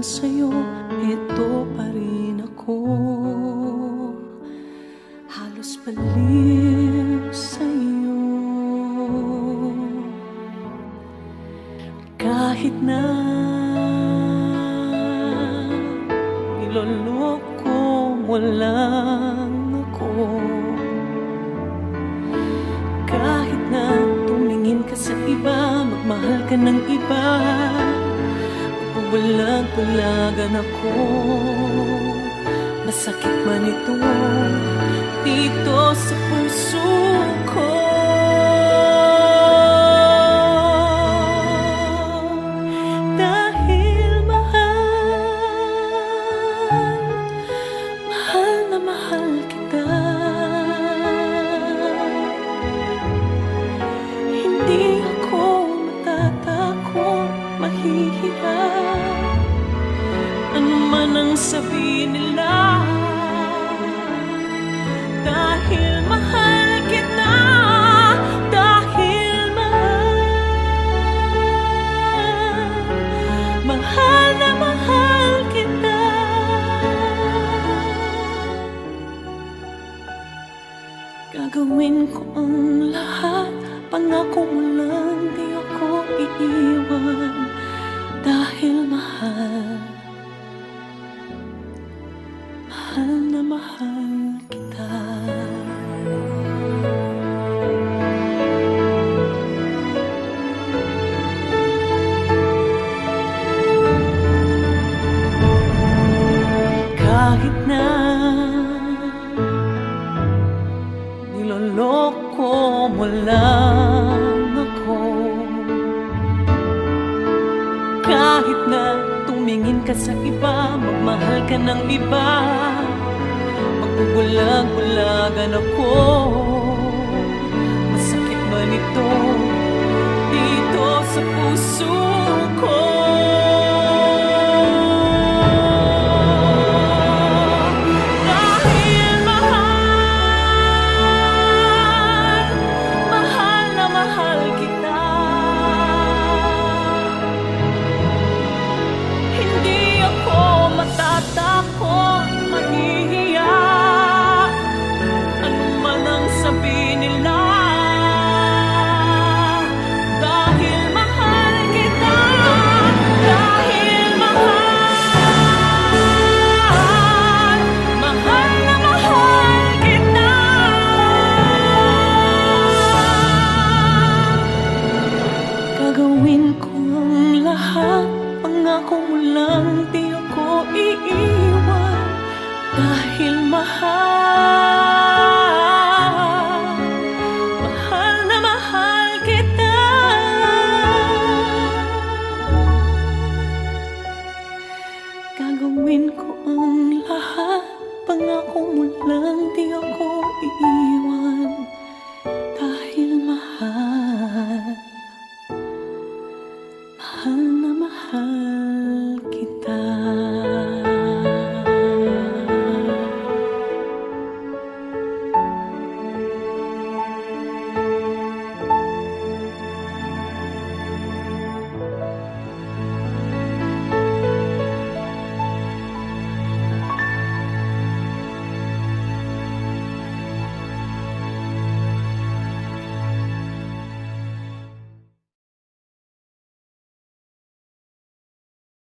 sa'yo, ito pa rin ako. Halos baliw sa'yo. Kahit na niloloko mo lang ako, kahit na tumingin ka sa iba, magmahal ka ng iba, magbubulag-bulagan ako, masakit man ito dito sa puso ko. Dahil mahal na mahal kita, hindi ako matatakot, mahihiya, ano man ang sabihin nila. Dahil mahal kita, dahil mahal na mahal kita. Gagawin ko ang lahat, pangako mo lang di ako iiwan. Dahil mahal na mahal kita. Kahit na niloloko mo lang ako, kahit na tumingin ka sa iba, magmahal ka ng iba, magbubulag-bulagan ako, masakit man ito dito sa puso ko. Dahil mahal na mahal kita, hindi ako matatakot, mahihiya, ano man ang sabihin nila. Dahil mahal kita, dahil mahal na mahal kita. Gagawin ko ang lahat, pangako mo lang di ako iiwan. Dahil mahal na mahal kita. Gagawin ko ang lahat, pangako mo lang di ako iiwan.